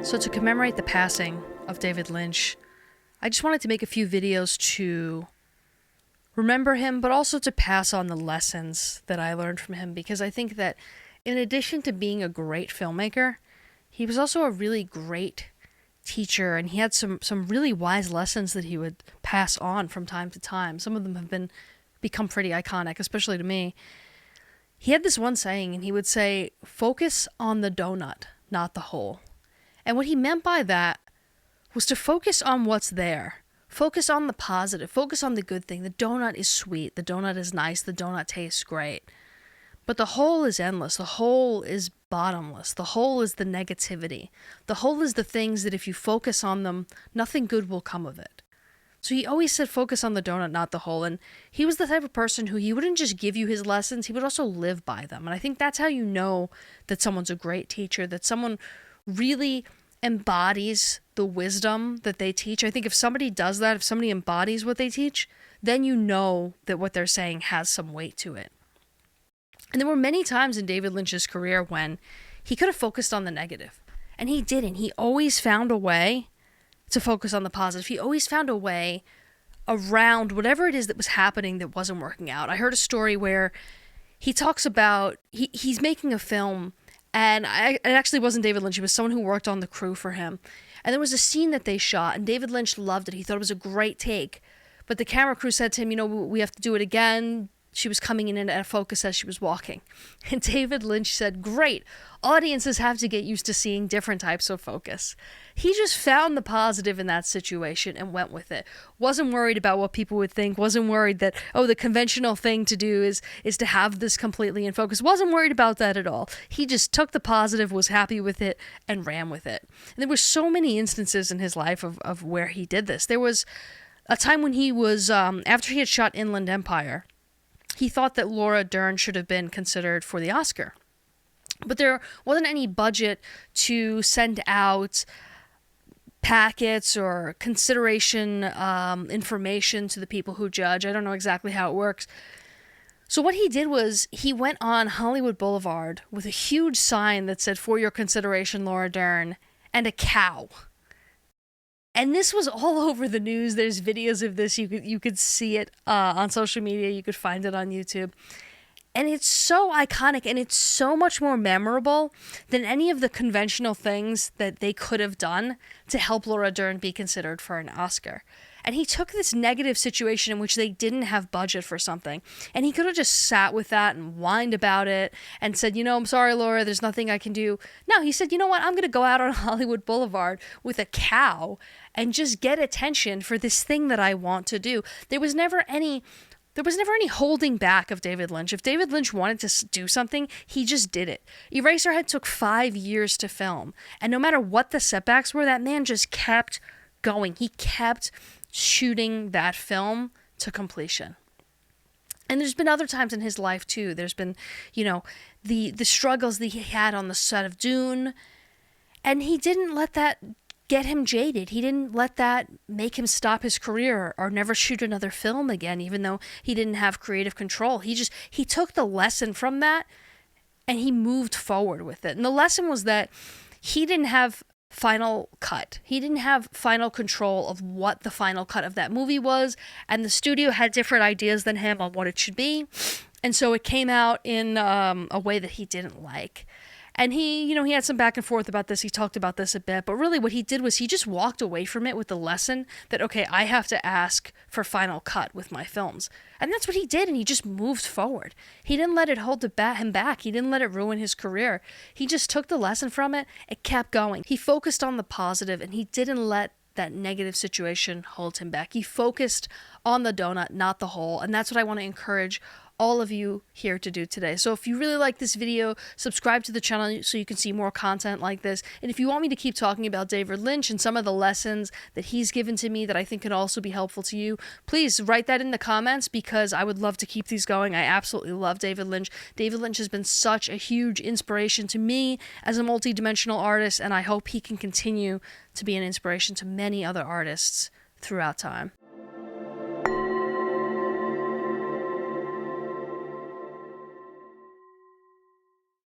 So to commemorate the passing of David Lynch, I just wanted to make a few videos to remember him, but also to pass on the lessons that I learned from him, because I think that in addition to being a great filmmaker, he was also a really great teacher, and he had some really wise lessons that he would pass on from time to time. Some of them have become pretty iconic, especially to me. He had this one saying, and he would say, "Focus on the donut, not the hole." And what he meant by that was to focus on what's there. Focus on the positive. Focus on the good thing. The donut is sweet. The donut is nice. The donut tastes great. But the hole is endless. The hole is bottomless. The hole is the negativity. The hole is the things that if you focus on them, nothing good will come of it. So he always said focus on the donut, not the hole. And he was the type of person who he wouldn't just give you his lessons, he would also live by them. And I think that's how you know that someone's a great teacher, that someone really embodies the wisdom that they teach. I think if somebody does that, if somebody embodies what they teach, then you know that what they're saying has some weight to it. And there were many times in David Lynch's career when he could have focused on the negative, and he didn't. He always found a way to focus on the positive. He always found a way around whatever it is that was happening that wasn't working out. I heard a story where he talks about he's making a film, and it actually wasn't David Lynch. It was someone who worked on the crew for him. And there was a scene that they shot, and David Lynch loved it. He thought it was a great take. But the camera crew said to him, we have to do it again. She was coming in at a focus as she was walking. And David Lynch said, great, audiences have to get used to seeing different types of focus. He just found the positive in that situation and went with it. Wasn't worried about what people would think. Wasn't worried that, the conventional thing to do is to have this completely in focus. Wasn't worried about that at all. He just took the positive, was happy with it, and ran with it. And there were so many instances in his life of where he did this. There was a time when he was, after he had shot Inland Empire, he thought that Laura Dern should have been considered for the Oscar. But there wasn't any budget to send out packets or consideration information to the people who judge. I don't know exactly how it works. So what he did was he went on Hollywood Boulevard with a huge sign that said, "For your consideration, Laura Dern," and a cow. And this was all over the news. There's videos of this. You could see it on social media. You could find it on YouTube. And it's so iconic, and it's so much more memorable than any of the conventional things that they could have done to help Laura Dern be considered for an Oscar. And he took this negative situation in which they didn't have budget for something, and he could have just sat with that and whined about it and said, I'm sorry, Laura, there's nothing I can do. No, he said, you know what, I'm going to go out on Hollywood Boulevard with a cow and just get attention for this thing that I want to do. There was never any holding back of David Lynch. If David Lynch wanted to do something, he just did it. Eraserhead took 5 years to film, and no matter what the setbacks were, that man just kept going. He kept shooting that film to completion. And there's been other times in his life too. There's been, the struggles that he had on the set of Dune, and he didn't let that get him jaded. He didn't let that make him stop his career or never shoot another film again, even though he didn't have creative control. He took the lesson from that and he moved forward with it. And the lesson was that he didn't have final cut. He didn't have final control of what the final cut of that movie was, and the studio had different ideas than him on what it should be, and so it came out in a way that he didn't like. And he had some back and forth about this. He talked about this a bit, but really what he did was he just walked away from it with the lesson that, okay, I have to ask for final cut with my films. And that's what he did, and he just moved forward. He didn't let it hold him back. He didn't let it ruin his career. He just took the lesson from it and kept going. He focused on the positive, and he didn't let that negative situation hold him back. He focused on the donut, not the hole, and that's what I want to encourage all of you here to do today. So if you really like this video, subscribe to the channel so you can see more content like this. And if you want me to keep talking about David Lynch and some of the lessons that he's given to me that I think can also be helpful to you, please write that in the comments, because I would love to keep these going. I absolutely love David Lynch. David Lynch has been such a huge inspiration to me as a multi-dimensional artist, and I hope he can continue to be an inspiration to many other artists throughout time.